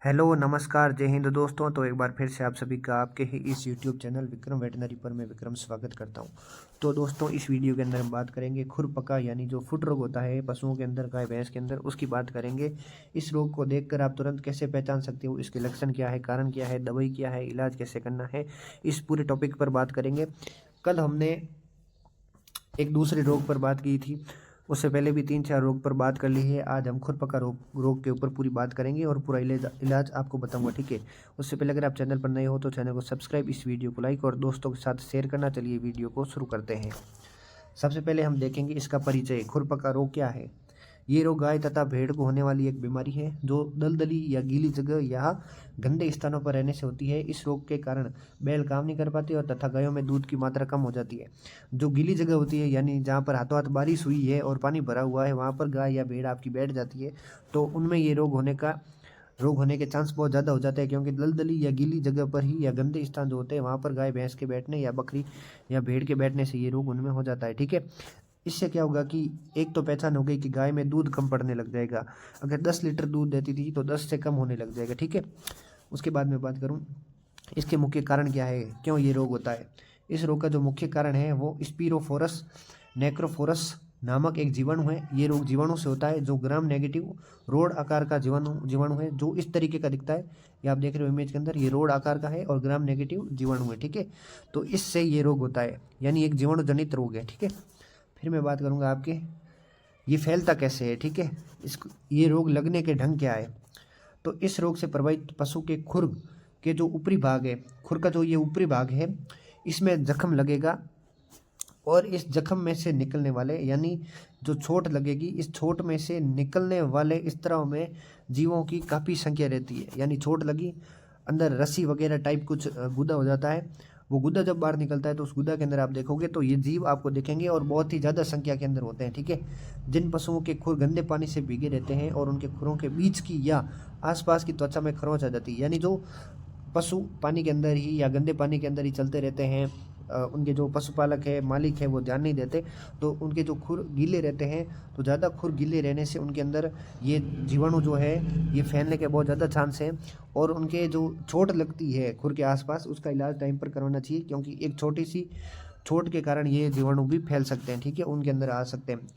Hello नमस्कार जय हिंद दोस्तों। तो एक बार फिर से आप सभी का आपके ही इस यूट्यूब चैनल विक्रम वेटनरी पर मैं विक्रम स्वागत करता हूं। तो दोस्तों इस वीडियो के अंदर हम बात करेंगे खुरपका यानी जो फुट रोग होता है पशुओं के अंदर, गाय भैंस के अंदर, उसकी बात करेंगे। इस रोग को देखकर आप तुरंत कैसे पहचान सकते हो, इसके लक्षण क्या है, कारण क्या है, दवाई क्या है, इलाज कैसे करना है, इस पूरे टॉपिक पर बात करेंगे। कल हमने एक दूसरे रोग पर बात की थी, उससे पहले भी 3-4 रोग पर बात कर ली है। आज हम खुरपका रोग के ऊपर पूरी बात करेंगे और पूरा इलाज आपको बताऊंगा, ठीक है। उससे पहले अगर आप चैनल पर नए हो तो चैनल को सब्सक्राइब, इस वीडियो को लाइक और दोस्तों के साथ शेयर करना। चलिए वीडियो को शुरू करते हैं। सबसे पहले हम देखेंगे इसका परिचय। खुरपका रोग क्या है? ये रोग गाय तथा भेड़ को होने वाली एक बीमारी है जो दलदली या गीली जगह या गंदे स्थानों पर रहने से होती है। इस रोग के कारण बैल काम नहीं कर पाते और तथा गायों में दूध की मात्रा कम हो जाती है। जो गीली जगह होती है यानी जहाँ पर हाथों हाथ बारिश हुई है और पानी भरा हुआ है, वहाँ पर गाय या भेड़ आपकी बैठ जाती है, तो उनमें ये रोग होने के चांस बहुत ज़्यादा हो जाते हैं, क्योंकि दलदली या गीली जगह पर ही या गंदे स्थान जो होते हैं वहाँ पर गाय भैंस के बैठने या बकरी या भेड़ के बैठने से ये रोग उनमें हो जाता है, ठीक है। इससे क्या होगा कि एक तो पहचान हो गई कि गाय में दूध कम पड़ने लग जाएगा। अगर 10 लीटर दूध देती थी तो 10 से कम होने लग जाएगा, ठीक है। उसके बाद मैं बात करूं इसके मुख्य कारण क्या है, क्यों ये रोग होता है। इस रोग का जो मुख्य कारण है वो स्पीरोफोरस नेक्रोफोरस नामक एक जीवाणु है। ये रोग जीवाणु से होता है जो ग्राम नेगेटिव रोड आकार का जीवाणु है, जो इस तरीके का दिखता है। ये आप देख रहे हो इमेज के अंदर, ये रोड आकार का है और ग्राम नेगेटिव जीवाणु है, ठीक है। तो इससे ये रोग होता है, यानी एक जीवाणु जनित रोग है, ठीक है। फिर मैं बात करूंगा आपके ये फैलता कैसे है, ठीक है। ये रोग लगने के ढंग क्या है। तो इस रोग से प्रभावित पशु के खुर के जो ऊपरी भाग है, खुर का जो ये ऊपरी भाग है, इसमें जख्म लगेगा और इस जख्म में से निकलने वाले यानी जो चोट लगेगी, इस चोट में से निकलने वाले इस तरह में जीवों की काफ़ी संख्या रहती है। यानी चोट लगी, अंदर रस्सी वगैरह टाइप कुछ गुदा हो जाता है। वो गुदा जब बाहर निकलता है तो उस गुदा के अंदर आप देखोगे तो ये जीव आपको दिखेंगे और बहुत ही ज़्यादा संख्या के अंदर होते हैं, ठीक है। जिन पशुओं के खुर गंदे पानी से भीगे रहते हैं और उनके खुरों के बीच की या आसपास की त्वचा में खरोंच आ जाती है, यानी जो पशु पानी के अंदर ही या गंदे पानी के अंदर ही चलते रहते हैं, उनके जो पशुपालक है, मालिक है, वो ध्यान नहीं देते, तो उनके जो खुर गीले रहते हैं, तो ज़्यादा खुर गीले रहने से उनके अंदर ये जीवाणु जो है ये फैलने के बहुत ज़्यादा चांस हैं। और उनके जो चोट लगती है खुर के आसपास, उसका इलाज टाइम पर करवाना चाहिए, क्योंकि एक छोटी सी चोट के कारण ये जीवाणु भी फैल सकते हैं, ठीक है, उनके अंदर आ सकते हैं।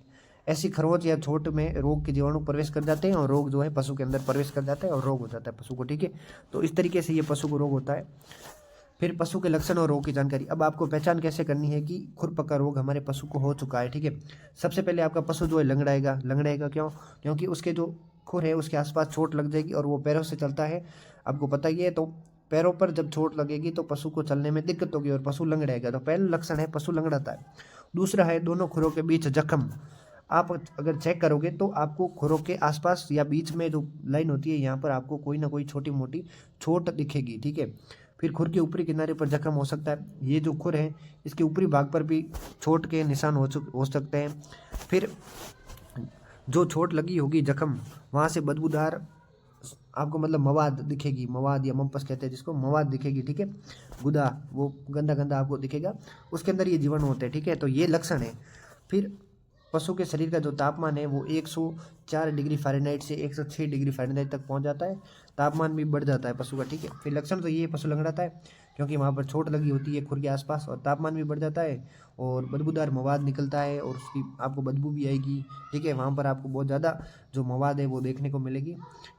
ऐसी खरोंच या चोट में रोग के जीवाणु प्रवेश कर जाते हैं और रोग जो है पशु के अंदर प्रवेश कर जाता है और रोग हो जाता है पशु को, ठीक है। तो इस तरीके से ये पशु को रोग होता है। फिर पशु के लक्षण और रोग की जानकारी। अब आपको पहचान कैसे करनी है कि खुरपका रोग हमारे पशु को हो चुका है, ठीक है। सबसे पहले आपका पशु जो है लंगड़ाएगा क्यों? क्योंकि उसके जो खुर है उसके आसपास चोट लग जाएगी और वो पैरों से चलता है, आपको पता ही है। तो पैरों पर जब चोट लगेगी तो पशु को चलने में दिक्कत होगी और पशु लंगड़ाएगा। तो पहला लक्षण है पशु लंगड़ाता है। दूसरा है दोनों खुरों के बीच जख्म। आप अगर चेक करोगे तो आपको खुरों के आसपास या बीच में जो लाइन होती है, यहाँ पर आपको कोई ना कोई छोटी मोटी चोट दिखेगी, ठीक है। फिर खुर के ऊपरी किनारे पर जख्म हो सकता है। ये जो खुर है इसके ऊपरी भाग पर भी चोट के निशान हो सकते हैं। फिर जो चोट लगी होगी जख्म, वहाँ से बदबूदार आपको मतलब मवाद दिखेगी, मवाद या मम्पस कहते हैं जिसको, मवाद दिखेगी, ठीक है। गुदा वो गंदा गंदा आपको दिखेगा, उसके अंदर ये जीवाणु होते हैं, ठीक है। तो ये लक्षण है। फिर पशु के शरीर का जो तापमान है वो 104 डिग्री फ़ारेनहाइट से 106 डिग्री फ़ारेनहाइट तक पहुंच जाता है। तापमान भी बढ़ जाता है पशु का, ठीक है। फिर लक्षण तो ये पशु लंगड़ाता है क्योंकि वहाँ पर चोट लगी होती है खुर के आसपास, और तापमान भी बढ़ जाता है और बदबूदार मवाद निकलता है और उसकी आपको बदबू भी आएगी, ठीक है। वहाँ पर आपको बहुत ज़्यादा जो मवाद है वो देखने को मिलेगी।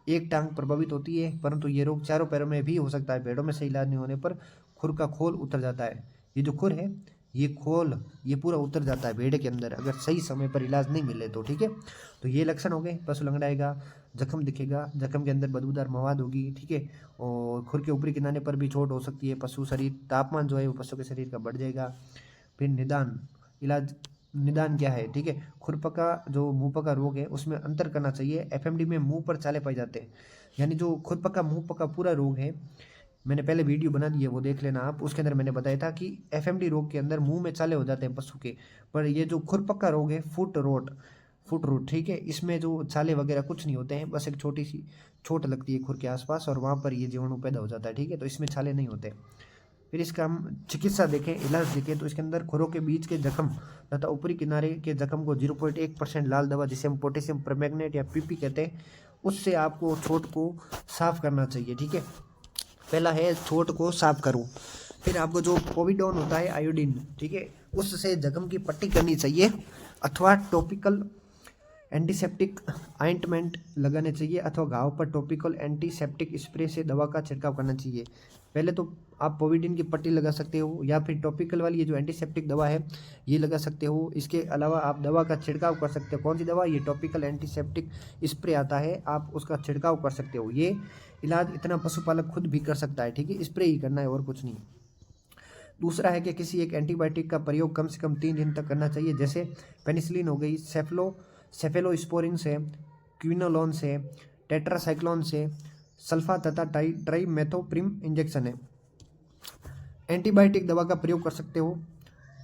एक टांग प्रभावित होती है, परंतु ये रोग चारों पैरों में भी हो सकता है। भेड़ों में से इलाज नहीं होने पर खुर का खोल उतर जाता है। ये जो खुर है ये खोल ये पूरा उतर जाता है भेड़ के अंदर, अगर सही समय पर इलाज नहीं मिले तो, ठीक है। तो ये लक्षण हो गए, पशु लंगड़ाएगा, जख्म दिखेगा, जख्म के अंदर बदबूदार मवाद होगी, ठीक है। और खुर के ऊपरी किनारे पर भी चोट हो सकती है। पशु शरीर तापमान जो है वो पशु के शरीर का बढ़ जाएगा। फिर निदान क्या है, ठीक है। खुरपका जो मुंहपका रोग है उसमें अंतर करना चाहिए। एफएमडी में मुंह पर छाले पाए जाते हैं, यानी जो खुरपका मुंहपका पूरा रोग है, मैंने पहले वीडियो बना दी है वो देख लेना आप, उसके अंदर मैंने बताया था कि एफएमडी रोग के अंदर मुंह में छाले हो जाते हैं पशु के। पर ये जो खुरपक्का रोग है फुट रोट, ठीक है, इसमें जो छाले वगैरह कुछ नहीं होते हैं, बस एक छोटी सी चोट लगती है खुर के आसपास और वहाँ पर ये जीवाणु पैदा हो जाता है, ठीक है। तो इसमें छाले नहीं होते। फिर इसका हम चिकित्सा देखें, इलाज देखें, तो इसके अंदर खुरों के बीच के जख्म तथा ऊपरी किनारे के जख्म को 0.1% लाल दवा, जिसे हम पोटेशियम परमैंगनेट या पीपी कहते हैं, उससे आपको चोट को साफ करना चाहिए। ठीक है, पहला है थ्रोट को साफ करूँ। फिर आपको जो पोविडोन होता है आयोडीन, ठीक है, उससे जख्म की पट्टी करनी चाहिए, अथवा टॉपिकल एंटीसेप्टिक ऑइंटमेंट लगाने चाहिए, अथवा घाव पर टॉपिकल एंटीसेप्टिक स्प्रे से दवा का छिड़काव करना चाहिए। पहले तो आप पोविडीन की पट्टी लगा सकते हो, या फिर टॉपिकल वाली ये जो एंटीसेप्टिक दवा है ये लगा सकते हो। इसके अलावा आप दवा का छिड़काव कर सकते हो। कौन सी दवा? ये टॉपिकल एंटीसेप्टिक स्प्रे आता है, आप उसका छिड़काव कर सकते हो। ये इलाज इतना पशुपालक खुद भी कर सकता है। ठीक है, स्प्रे ही करना है और कुछ नहीं। दूसरा है कि किसी एक एंटीबायोटिक का प्रयोग कम से कम 3 दिन तक करना चाहिए, जैसे पेनिसिलिन हो गई, सेफेलोस्पोरिन से, क्विनोलोन से, टेट्रासाइक्लोन से, सल्फा तथा ट्राइमेथोप्रिम इंजेक्शन है। एंटीबायोटिक दवा का प्रयोग कर सकते हो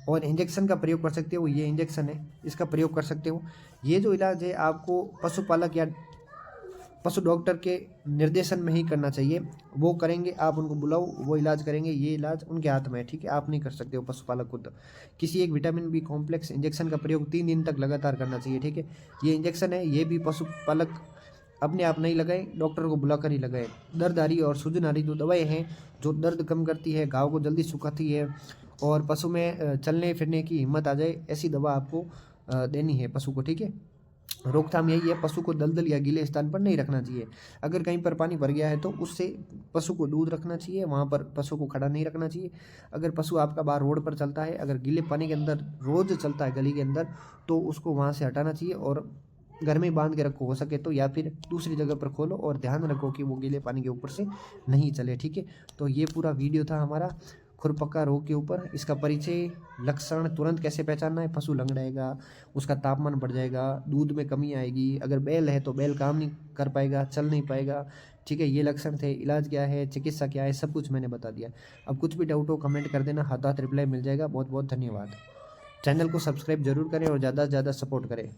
और इंजेक्शन का प्रयोग कर सकते हो। ये इंजेक्शन है, इसका प्रयोग कर सकते हो। ये जो इलाज है आपको पशुपालक या पशु डॉक्टर के निर्देशन में ही करना चाहिए। वो करेंगे, आप उनको बुलाओ, वो इलाज करेंगे। ये इलाज उनके हाथ में है। ठीक है, आप नहीं कर सकते हो पशुपालक खुद। किसी एक विटामिन बी कॉम्प्लेक्स इंजेक्शन का प्रयोग 3 दिन तक लगातार करना चाहिए। ठीक है, ये इंजेक्शन है, ये भी पशुपालक अपने आप नहीं लगाए, डॉक्टर को बुलाकर ही लगाए। दर्द आ रही और सूजन आ रही जो दवाएँ हैं जो दर्द कम करती है, घाव को जल्दी सुखाती है और पशु में चलने फिरने की हिम्मत आ जाए, ऐसी दवा आपको देनी है पशु को। ठीक है, रोकथाम यही है, पशु को दलदल या गीले स्थान पर नहीं रखना चाहिए। अगर कहीं पर पानी भर गया है तो उससे पशु को दूर रखना चाहिए, वहाँ पर पशु को खड़ा नहीं रखना चाहिए। अगर पशु आपका बाहर रोड पर चलता है, अगर गीले पानी के अंदर रोज चलता है गली के अंदर, तो उसको वहाँ से हटाना चाहिए और घर में बांध के रखो हो सके तो, या फिर दूसरी जगह पर खोलो और ध्यान रखो कि वो गीले पानी के ऊपर से नहीं चले। ठीक है, तो ये पूरा वीडियो था हमारा खुरपका रोग के ऊपर। इसका परिचय, लक्षण तुरंत कैसे पहचानना है। पशु लंगड़ाएगा, उसका तापमान बढ़ जाएगा, दूध में कमी आएगी, अगर बैल है तो बैल काम नहीं कर पाएगा, चल नहीं पाएगा। ठीक है, ये लक्षण थे। इलाज क्या है, चिकित्सा क्या है, सब कुछ मैंने बता दिया। अब कुछ भी डाउट हो कमेंट कर देना, हाथ रिप्लाई मिल जाएगा। बहुत बहुत धन्यवाद। चैनल को सब्सक्राइब जरूर करें और ज़्यादा से ज़्यादा सपोर्ट करें।